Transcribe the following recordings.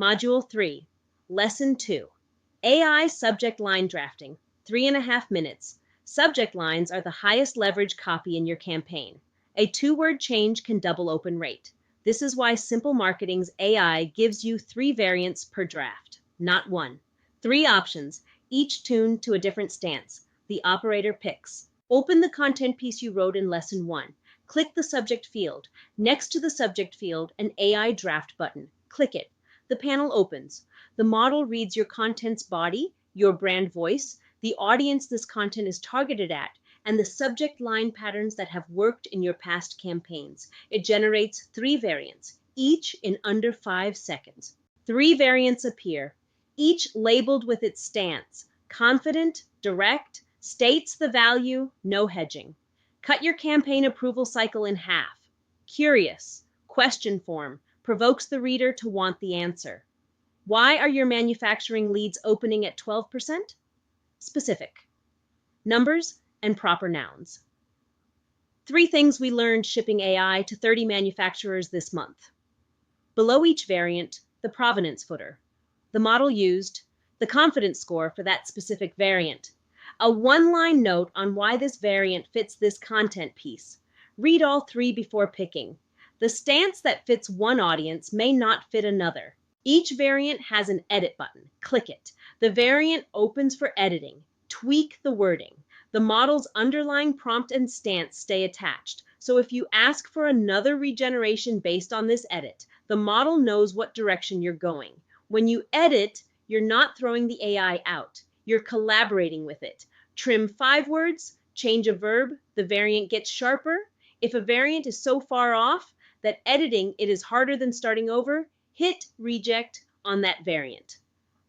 Module 3, Lesson 2, AI Subject Line Drafting, 3.5 minutes. Subject lines are the highest leverage copy in your campaign. A 2-word change can double open rate. This is why Simple Marketing's AI gives you 3 variants per draft, not 1. 3 options, each tuned to a different stance. The operator picks. Open the content piece you wrote in Lesson 1. Click the subject field. Next to the subject field, an AI draft button. Click it. The panel opens. The model reads your content's body, your brand voice, the audience this content is targeted at, and the subject line patterns that have worked in your past campaigns. It generates 3 variants, each in under 5 seconds. 3 variants appear, each labeled with its stance. Confident, direct, states the value, no hedging. Cut your campaign approval cycle in half. Curious, question form, provokes the reader to want the answer. Why are your manufacturing leads opening at 12%? Specific. Numbers and proper nouns. 3 things we learned shipping AI to 30 manufacturers this month. Below each variant, the provenance footer. The model used, the confidence score for that specific variant. A 1-line note on why this variant fits this content piece. Read all 3 before picking. The stance that fits one audience may not fit another. Each variant has an edit button. Click it. The variant opens for editing. Tweak the wording. The model's underlying prompt and stance stay attached. So if you ask for another regeneration based on this edit, the model knows what direction you're going. When you edit, you're not throwing the AI out. You're collaborating with it. Trim 5 words, change a verb, the variant gets sharper. If a variant is so far off that editing it is harder than starting over, hit reject on that variant.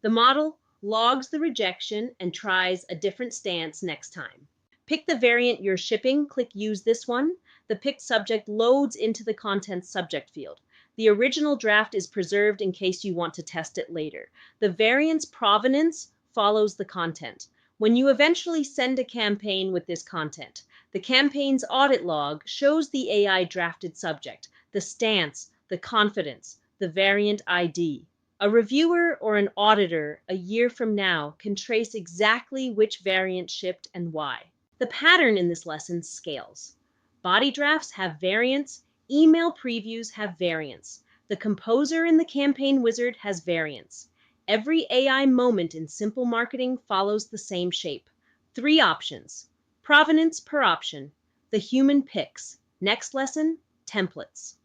The model logs the rejection and tries a different stance next time. Pick the variant you're shipping, click use this one. The picked subject loads into the content subject field. The original draft is preserved in case you want to test it later. The variant's provenance follows the content. When you eventually send a campaign with this content, the campaign's audit log shows the AI drafted subject, the stance, the confidence, the variant ID. A reviewer or an auditor a year from now can trace exactly which variant shipped and why. The pattern in this lesson scales. Body drafts have variants, email previews have variants. The composer in the campaign wizard has variants. Every AI moment in Simple Marketing follows the same shape. 3 options. Provenance per option. The human picks. Next lesson, templates.